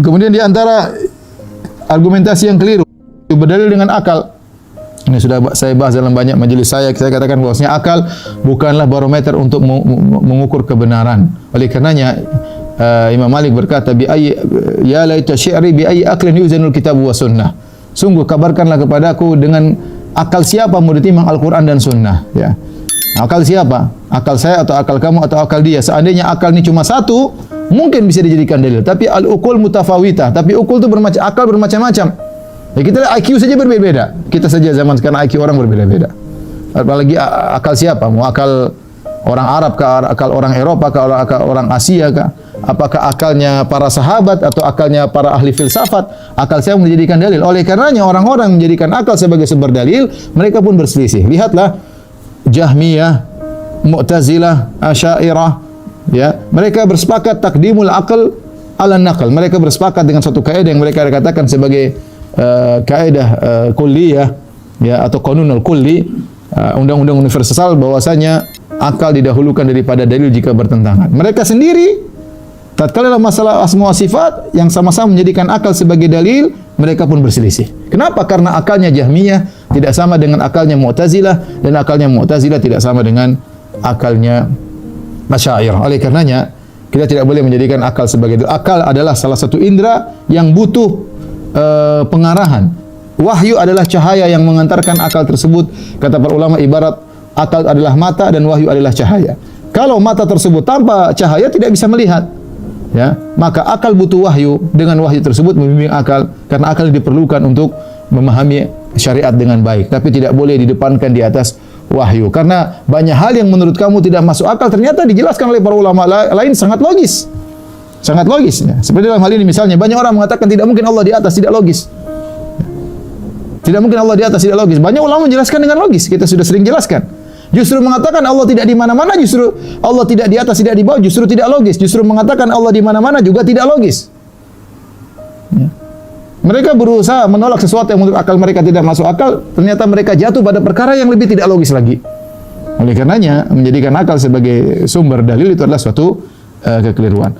Kemudian di antara argumentasi yang keliru berdalil dengan akal. Ini sudah saya bahas dalam banyak majelis saya katakan bahwasanya akal bukanlah barometer untuk mengukur kebenaran. Oleh karenanya Imam Malik berkata ya laita syi'ri bi ayyi aqlin yuzanul kitab wa sunnah. Sungguh kabarkanlah kepadaku dengan akal siapa mau ditimbang Al-Qur'an dan sunnah, ya. Akal siapa? Akal saya atau akal kamu atau akal dia? Seandainya akal ini cuma satu, mungkin bisa dijadikan dalil. Tapi al-uqul mutafawitah. Tapi ukul itu akal bermacam-macam. Ya kita lihat IQ saja berbeda-beda. Kita saja zaman sekarang IQ orang berbeda-beda. Apalagi akal siapa? Mau akal orang Arab kah, akal orang Eropa kah, akal orang Asia kah? Apakah akalnya para sahabat atau akalnya para ahli filsafat? Akal saya menjadikan dalil. Oleh karenanya orang-orang menjadikan akal sebagai sumber dalil, mereka pun berselisih. Lihatlah Jahmiyah, Mu'tazilah, Asy'ariyah, ya. Mereka bersepakat takdimul aql ala naql. Mereka bersepakat dengan satu kaidah yang mereka katakan sebagai kaidah kulliyah, ya, atau qanunul kulli, undang-undang universal, bahwasanya akal didahulukan daripada dalil jika bertentangan. Mereka sendiri tatkala dalam masalah asma wa sifat yang sama-sama menjadikan akal sebagai dalil, mereka pun berselisih. Kenapa? Karena akalnya Jahmiyah tidak sama dengan akalnya Mu'tazilah, dan akalnya Mu'tazilah tidak sama dengan akalnya Asy'ariyah. Oleh karenanya kita tidak boleh menjadikan akal sebagai dalil. Akal adalah salah satu indera yang butuh pengarahan. Wahyu adalah cahaya yang mengantarkan akal tersebut. Kata para ulama, ibarat akal adalah mata dan wahyu adalah cahaya. Kalau mata tersebut tanpa cahaya tidak bisa melihat, ya, maka akal butuh wahyu. Dengan wahyu tersebut membimbing akal, karena akal diperlukan untuk memahami syariat dengan baik, tapi tidak boleh didepankan di atas wahyu. Karena banyak hal yang menurut kamu tidak masuk akal ternyata dijelaskan oleh para ulama lain sangat logis. Sangat logis, ya. Seperti dalam hal ini misalnya, banyak orang mengatakan tidak mungkin Allah di atas, tidak logis. Tidak mungkin Allah di atas, tidak logis. Banyak ulama menjelaskan dengan logis, kita sudah sering jelaskan. Justru mengatakan Allah tidak di mana-mana, justru Allah tidak di atas, tidak di bawah, justru tidak logis. Justru mengatakan Allah di mana-mana juga tidak logis. Ya. Mereka berusaha menolak sesuatu yang menurut akal mereka tidak masuk akal, ternyata mereka jatuh pada perkara yang lebih tidak logis lagi. Oleh karenanya, menjadikan akal sebagai sumber dalil itu adalah suatu kekeliruan.